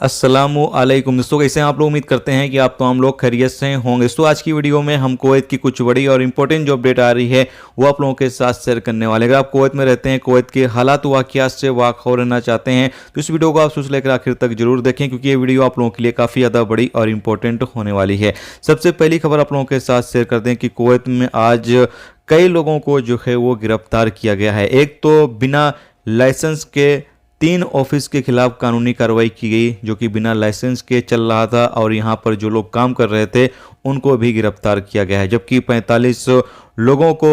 अस्सलामुअलैकुम दोस्तों, कैसे हैं आप लोग। उम्मीद करते हैं कि आप तमाम लोग खैरियत से होंगे। तो आज की वीडियो में हम कुवैत की कुछ बड़ी और इंपॉर्टेंट जो अपडेट आ रही है वो आप लोगों के साथ शेयर करने वाले हैं। अगर आप कुवैत में रहते हैं, कुवैत के हालात वाक़ियात से वाक़फ़ रहना चाहते हैं तो इस वीडियो को आप शुरू से लेकर आखिर तक जरूर देखें, क्योंकि ये वीडियो आप लोगों के लिए काफ़ी ज़्यादा बड़ी और इंपॉर्टेंट होने वाली है। सबसे पहली खबर आप लोगों के साथ शेयर कर दें कि कुवैत में आज कई लोगों को जो है वो गिरफ्तार किया गया है। एक तो बिना लाइसेंस के 3 ऑफिस के खिलाफ कानूनी कार्रवाई की गई, जो कि बिना लाइसेंस के चल रहा था और यहां पर जो लोग काम कर रहे थे उनको भी गिरफ्तार किया गया है। जबकि 45 लोगों को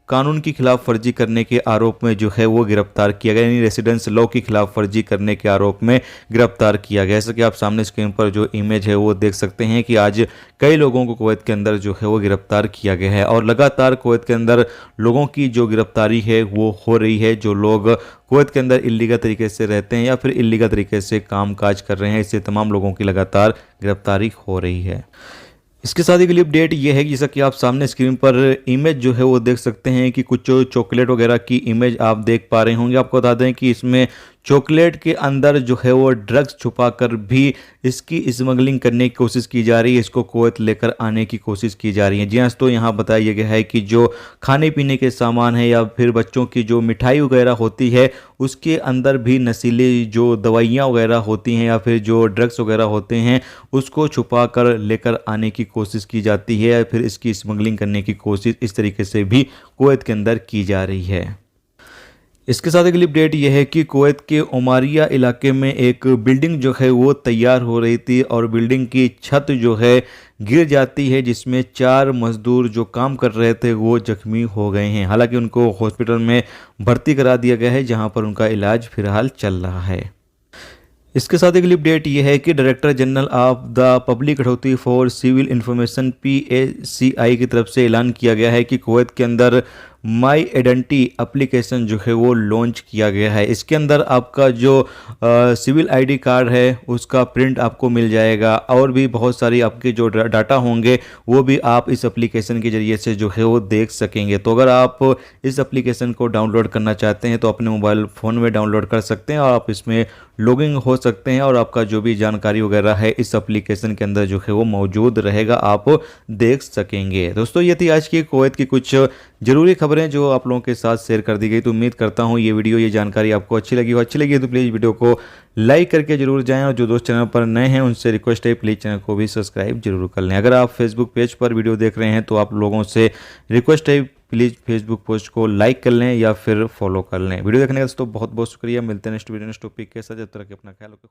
कानून की खिलाफ वर्जी करने के आरोप में जो है वो गिरफ्तार किया गया, यानी रेसिडेंस लॉ की खिलाफ वर्जी करने के आरोप में गिरफ्तार किया गया। जैसा कि आप सामने स्क्रीन पर जो इमेज है वो देख सकते हैं कि आज कई लोगों को कुवैत के अंदर जो है वो गिरफ्तार किया गया है और लगातार कुवैत के अंदर लोगों की जो गिरफ्तारी है वो हो रही है। जो लोग कुवैत के अंदर इल्लीगल तरीके से रहते हैं या फिर इल्लीगल तरीके से काम काज कर रहे हैं, इससे तमाम लोगों की लगातार गिरफ्तारी हो रही है। इसके साथ एक अपडेट ये है कि जैसा कि आप सामने स्क्रीन पर इमेज जो है वो देख सकते हैं कि कुछ चॉकलेट वगैरह की इमेज आप देख पा रहे होंगे। आपको बता दें कि इसमें चॉकलेट के अंदर जो है वो ड्रग्स छुपाकर भी इसकी स्मगलिंग करने की कोशिश की जा रही है, इसको कुवैत लेकर आने की कोशिश की जा रही है। जी हाँ, तो यहाँ बताया गया है कि जो खाने पीने के सामान है या फिर बच्चों की जो मिठाई वगैरह होती है उसके अंदर भी नशीली जो दवाइयाँ वगैरह होती हैं या फिर जो ड्रग्स वगैरह होते हैं उसको छुपा कर लेकर आने की कोशिश की जाती है या फिर इसकी स्मगलिंग करने की कोशिश इस तरीके से भी कुवैत के अंदर की जा रही है। इसके साथ अगली अपडेट यह है कि कुवैत के ओमारिया इलाके में एक बिल्डिंग जो है वो तैयार हो रही थी और बिल्डिंग की छत जो है गिर जाती है, जिसमें 4 मजदूर जो काम कर रहे थे वो जख्मी हो गए हैं। हालांकि उनको हॉस्पिटल में भर्ती करा दिया गया है, जहां पर उनका इलाज फिलहाल चल रहा है। इसके साथ एक अपडेट ये है कि director general of the public authority for civil information PACI की तरफ से ऐलान किया गया है कि कुवैत के अंदर माई आइडेंटिटी एप्लीकेशन जो है वो लॉन्च किया गया है। इसके अंदर आपका जो सिविल ID कार्ड है उसका प्रिंट आपको मिल जाएगा और भी बहुत सारी आपके जो डाटा होंगे वो भी आप इस एप्लीकेशन के ज़रिए से जो है वो देख सकेंगे। तो अगर आप इस एप्लीकेशन को डाउनलोड करना चाहते हैं तो अपने मोबाइल फ़ोन में डाउनलोड कर सकते हैं और आप इसमें लॉगिन हो सकते हैं और आपका जो भी जानकारी वगैरह है इस एप्लीकेशन के अंदर जो है वो मौजूद रहेगा, आप देख सकेंगे। दोस्तों, ये थी आज की कुवैत की कुछ ज़रूरी खबरें जो आप लोगों के साथ शेयर कर दी गई। तो उम्मीद करता हूँ ये वीडियो, ये जानकारी आपको अच्छी लगी तो प्लीज़ वीडियो को लाइक करके जरूर जाएं और जो दोस्त चैनल पर नए हैं उनसे रिक्वेस्ट है प्लीज़ चैनल को भी सब्सक्राइब जरूर कर लें। अगर आप फेसबुक पेज पर वीडियो देख रहे हैं तो आप लोगों से रिक्वेस्ट है प्लीज़ फेसबुक पोस्ट को लाइक कर लें या फिर फॉलो कर लें। वीडियो देखने का दोस्तों बहुत बहुत शुक्रिया। मिलते हैं नेक्स्ट वीडियो नेक्स्ट टॉपिक के साथ। जब तक अपना ख्याल रखें।